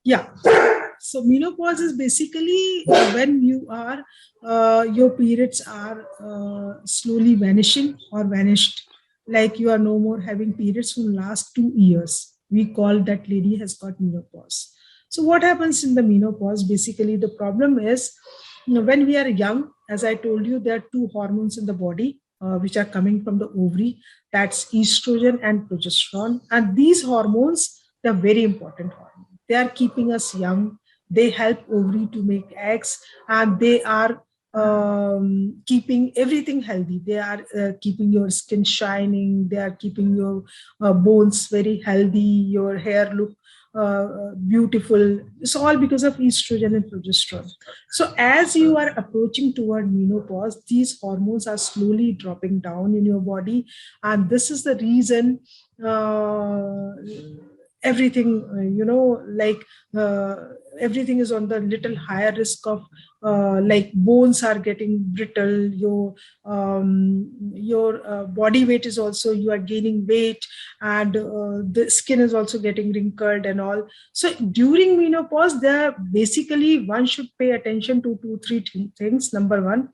Yeah. So menopause is basically when your periods are slowly vanishing or vanished, like you are no more having periods for the last 2 years. We call that lady has got menopause. So what happens in the menopause? Basically, the problem is, when we are young, as I told you, there are two hormones in the body which are coming from the ovary. That's estrogen and progesterone, and these hormones, they're very important hormones. They are keeping us young. They help ovary to make eggs, and they are keeping everything healthy. They are keeping your skin shining. They are keeping your bones very healthy. Your hair look beautiful. It's all because of estrogen and progesterone. So as you are approaching toward menopause, these hormones are slowly dropping down in your body, and this is the reason uh, everything everything is on the little higher risk of like bones are getting brittle, your body weight is also, you are gaining weight, and the skin is also getting wrinkled and all. So during menopause, there basically one should pay attention to two three things. Number one,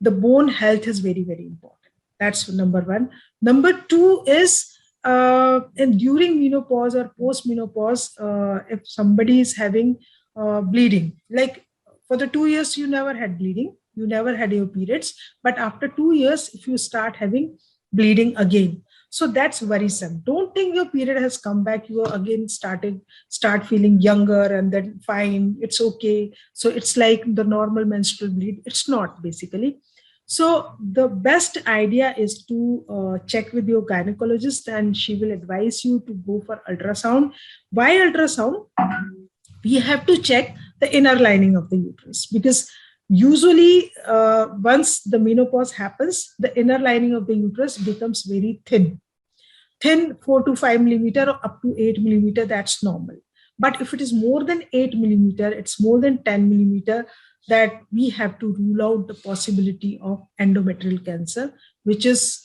the bone health is very very important. That's number one. Number two is, and during menopause or post menopause, if somebody is having bleeding, like for the 2 years you never had bleeding, you never had your periods, but after 2 years if you start having bleeding again, so that's worrisome. Don't think your period has come back, you are again start feeling younger and then fine, it's okay, so it's like the normal menstrual bleed. It's not, basically. So the best idea is to check with your gynecologist, and she will advise you to go for ultrasound. Why ultrasound? We have to check the inner lining of the uterus, because usually once the menopause happens, the inner lining of the uterus becomes very thin, 4 to 5 millimeter or up to 8 millimeter. That's normal. But if it is more than 8 millimeter, it's more than 10 millimeter, that we have to rule out the possibility of endometrial cancer, which is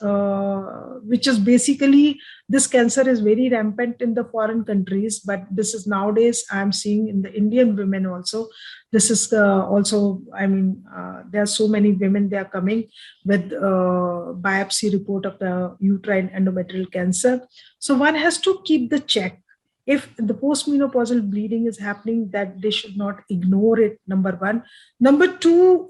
basically, this cancer is very rampant in the foreign countries, but this is nowadays I'm seeing in the Indian women also. This is also, I mean, there are so many women, they are coming with biopsy report of the uterine endometrial cancer. So one has to keep the check. If the postmenopausal bleeding is happening, that they should not ignore it, number one. Number two,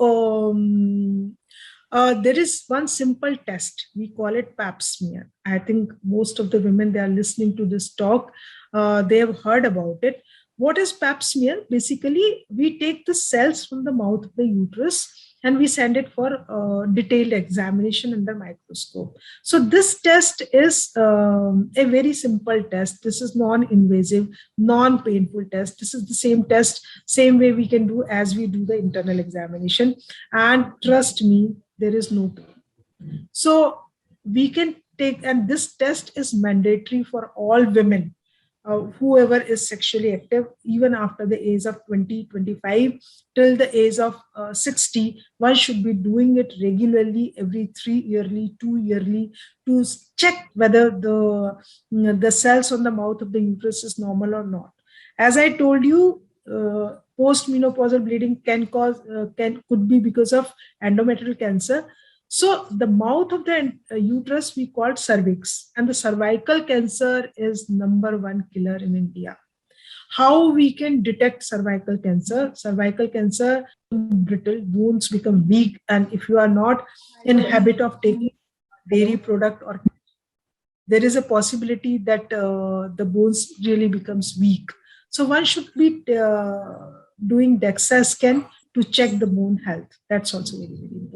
there is one simple test. We call it Pap Smear. I think most of the women, they are listening to this talk, they have heard about it. What is Pap Smear? Basically, we take the cells from the mouth of the uterus and we send it for detailed examination under microscope. So this test is a very simple test. This is non-invasive, non-painful test. This is the same test, same way we can do as we do the internal examination. And trust me, there is no pain. So we can take, and this test is mandatory for all women, whoever is sexually active, even after the age of 20, 25, till the age of 60, one should be doing it regularly, every 3 yearly, 2 yearly, to check whether the cells on the mouth of the uterus is normal or not. As I told you, postmenopausal bleeding could be because of endometrial cancer. So the mouth of the uterus we call cervix, and the cervical cancer is number one killer in India. How we can detect cervical cancer? Cervical cancer, brittle, bones become weak, and if you are not in habit of taking dairy product, or there is a possibility that the bones really becomes weak. So one should be doing DEXA scan to check the bone health. That's also very, very important.